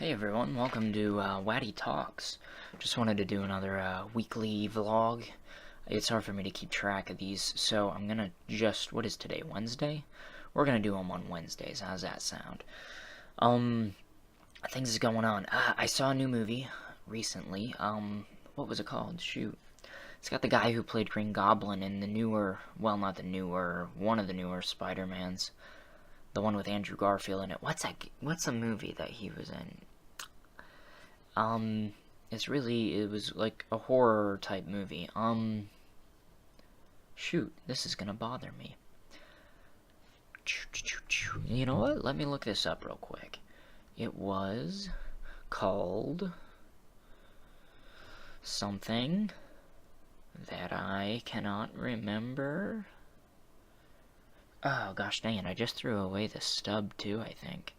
Hey everyone, welcome to Waddy Talks. Just wanted to do another weekly vlog. It's hard for me to keep track of these, so I'm gonna what is today, Wednesday? We're gonna do them on Wednesdays. How's that sound? Things is going on. I saw a new movie recently. What was it called? Shoot. It's got the guy who played Green Goblin in the newer, well, not the newer, one of the newer Spider-Mans. The one with Andrew Garfield in it. What's a movie that he was in? It was like a horror type movie. Shoot, this is gonna bother me. You know what? Let me look this up real quick. It was called something that I cannot remember. Oh, gosh dang it, I just threw away the stub too, I think.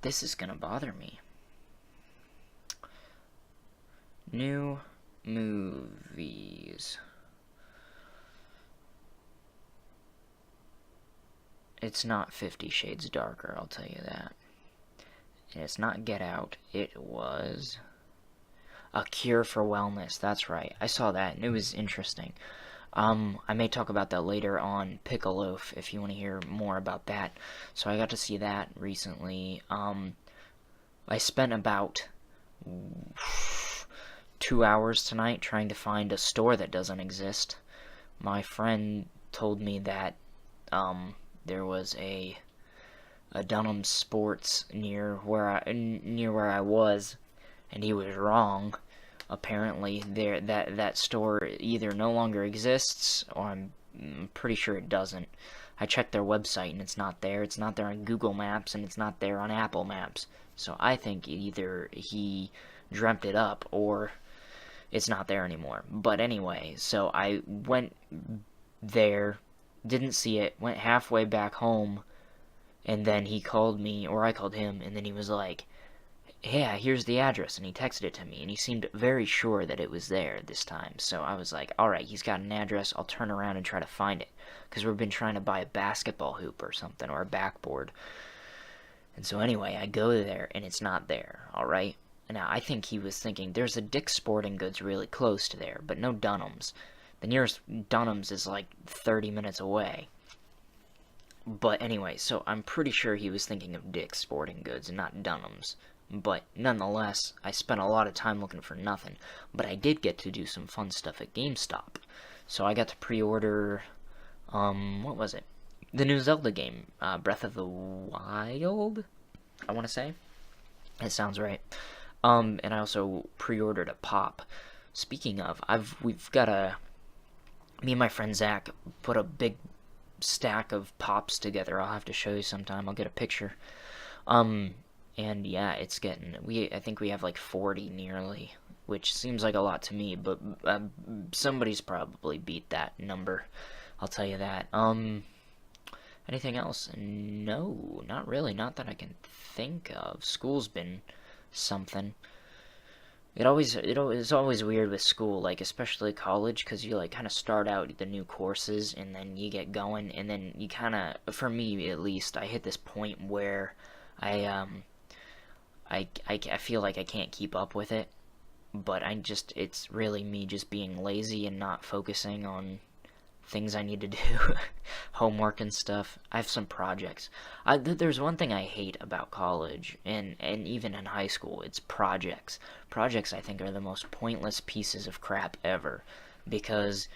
This is gonna bother me. New movies. It's not 50 Shades Darker, I'll tell you that. And it's not Get Out. It was A Cure for Wellness. That's right. I saw that, and it was interesting. I may talk about that later on Pickaloaf if you want to hear more about that. So I got to see that recently. I spent about 2 hours tonight trying to find a store that doesn't exist. My friend told me that there was a Dunham Sports near where I was, and he was wrong. Apparently, that store either no longer exists, or I'm pretty sure it doesn't. I checked their website and it's not there. It's not there on Google Maps and it's not there on Apple Maps. So I think either he dreamt it up or it's not there anymore. But anyway, so I went there, didn't see it, went halfway back home, and then he called me, or I called him, and then he was like, yeah, here's the address, and he texted it to me, and he seemed very sure that it was there this time. So I was like, alright, he's got an address, I'll turn around and try to find it, because we've been trying to buy a basketball hoop or something, or a backboard. And so anyway, I go there, and it's not there, alright? Now, I think he was thinking, there's a Dick's Sporting Goods really close to there, but no Dunham's. The nearest Dunham's is like 30 minutes away. But anyway, so I'm pretty sure he was thinking of Dick's Sporting Goods and not Dunham's. But nonetheless, I spent a lot of time looking for nothing. But I did get to do some fun stuff at GameStop. So I got to pre-order, what was it? The new Zelda game, Breath of the Wild, I want to say. It sounds right. And I also pre-ordered a Pop. Speaking of, me and my friend Zach put a big stack of Pops together. I'll have to show you sometime. I'll get a picture. And yeah, it's getting, I think we have like 40 nearly, which seems like a lot to me, but somebody's probably beat that number, I'll tell you that. Anything else? No, not really, not that I can think of. School's been something. It's always weird with school, like especially college, because you like kind of start out the new courses, and then you get going, and then you kind of, for me at least, I hit this point where I feel like I can't keep up with it, but it's really me just being lazy and not focusing on things I need to do, homework and stuff. I have some projects. There's one thing I hate about college, and even in high school, it's projects. Projects, I think, are the most pointless pieces of crap ever, because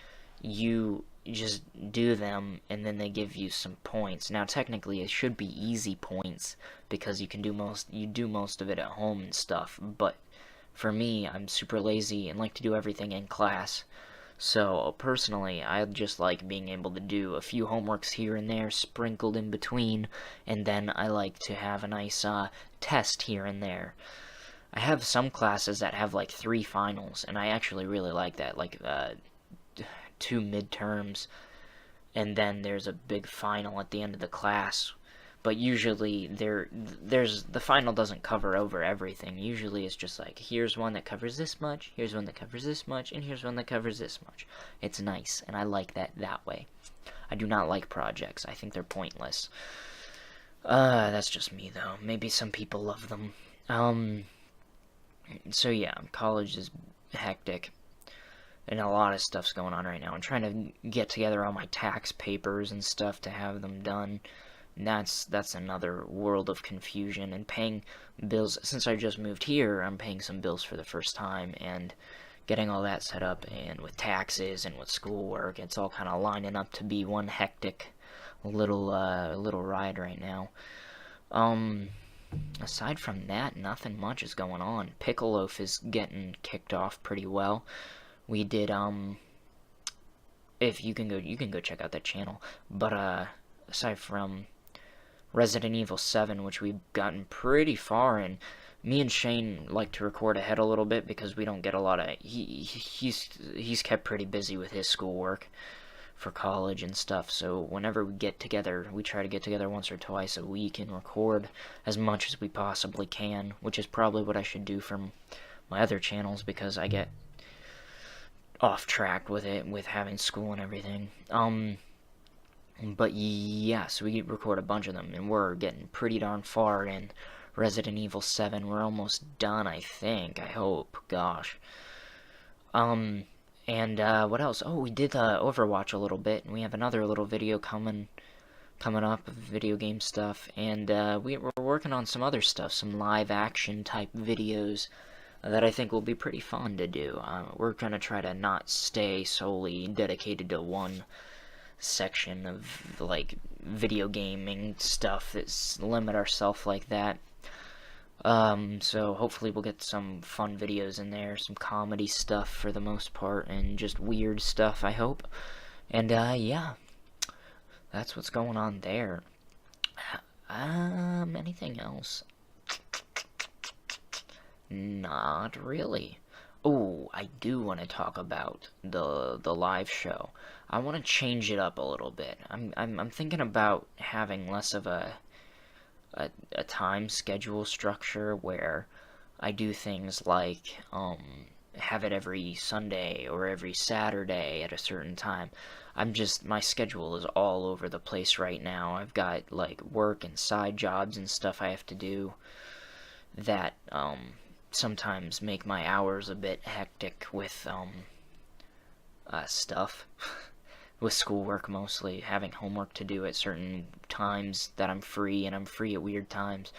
you just do them and then they give you some points. Now technically it should be easy points because you do most of it at home and stuff, but for me, I'm super lazy and like to do everything in class. So personally, I just like being able to do a few homeworks here and there sprinkled in between, and then I like to have a nice test here and there. I have some classes that have like 3 finals, and I actually really like that, like 2 midterms, and then there's a big final at the end of the class. But usually the final doesn't cover over everything. Usually it's just like, here's one that covers this much, here's one that covers this much, and here's one that covers this much. It's nice, and I like that way. I do not like projects. I think they're pointless. That's just me, though. Maybe some people love them. So yeah, college is hectic, and a lot of stuff's going on right now. I'm trying to get together all my tax papers and stuff to have them done. And that's another world of confusion, and paying bills. Since I just moved here, I'm paying some bills for the first time, and getting all that set up, and with taxes and with schoolwork, it's all kind of lining up to be one hectic little ride right now. Aside from that, nothing much is going on. Pickleloaf is getting kicked off pretty well. We did if you can go check out that channel. But aside from Resident Evil 7, which we've gotten pretty far in, me and Shane like to record ahead a little bit because we don't get a lot of he's kept pretty busy with his schoolwork for college and stuff, so whenever we get together, we try to get together once or twice a week and record as much as we possibly can, which is probably what I should do from my other channels because I get off track with it, with having school and everything. But yeah, so we record a bunch of them, and we're getting pretty darn far in Resident Evil 7. We're almost done, I think. I hope. Gosh. And what else? Oh, we did Overwatch a little bit, and we have another little video coming up of video game stuff, and we're working on some other stuff, some live action type videos that I think will be pretty fun to do. We're gonna try to not stay solely dedicated to one section of like video gaming stuff. That's limit ourselves like that. So hopefully we'll get some fun videos in there, some comedy stuff for the most part, and just weird stuff, I hope. And, yeah, that's what's going on there. Anything else? Not really. Oh, I do want to talk about the live show. I want to change it up a little bit. I'm thinking about having less of a time schedule structure where I do things like have it every Sunday or every Saturday at a certain time. My schedule is all over the place right now. I've got like work and side jobs and stuff I have to do that sometimes make my hours a bit hectic with stuff. With schoolwork mostly, having homework to do at certain times that I'm free, and I'm free at weird times.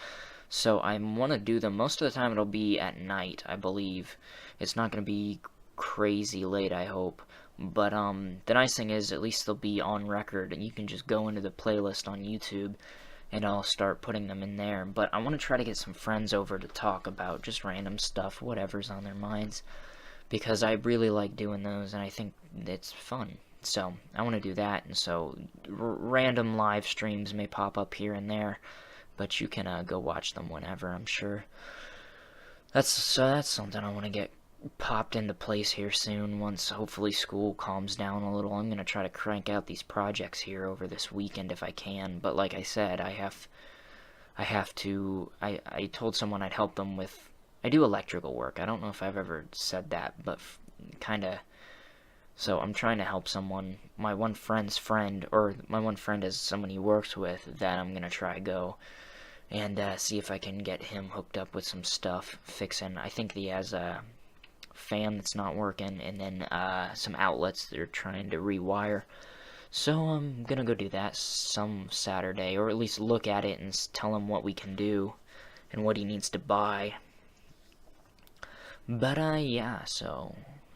So I want to do them. Most of the time it'll be at night, I believe. It's not going to be crazy late, I hope. But the nice thing is, at least they'll be on record, and you can just go into the playlist on YouTube, and I'll start putting them in there. But I want to try to get some friends over to talk about just random stuff, whatever's on their minds, because I really like doing those, and I think it's fun. So I want to do that, and so random live streams may pop up here and there, but you can go watch them whenever, I'm sure. That's something I want to get popped into place here soon, once hopefully school calms down a little. I'm going to try to crank out these projects here over this weekend if I can, but like I said, I told someone I'd help them with, I do electrical work. I don't know if I've ever said that, but kinda. So I'm trying to help someone, my one friend's friend, or my one friend is someone he works with, that I'm going to try go and see if I can get him hooked up with some stuff, fixing. I think he has a fan that's not working, and then some outlets they're trying to rewire. So I'm going to go do that some Saturday, or at least look at it and tell him what we can do and what he needs to buy. But yeah, so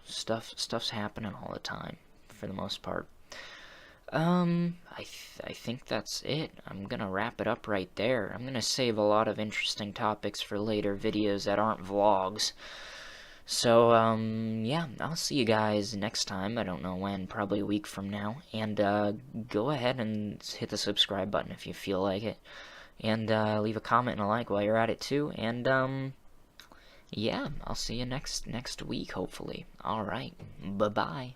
stuff's happening all the time for the most part. I think that's it. I'm gonna wrap it up right there. I'm gonna save a lot of interesting topics for later videos that aren't vlogs. So yeah, I'll see you guys next time. I don't know when, probably a week from now. And go ahead and hit the subscribe button if you feel like it, and leave a comment and a like while you're at it too. And yeah, I'll see you next week, hopefully. Alright, bye-bye.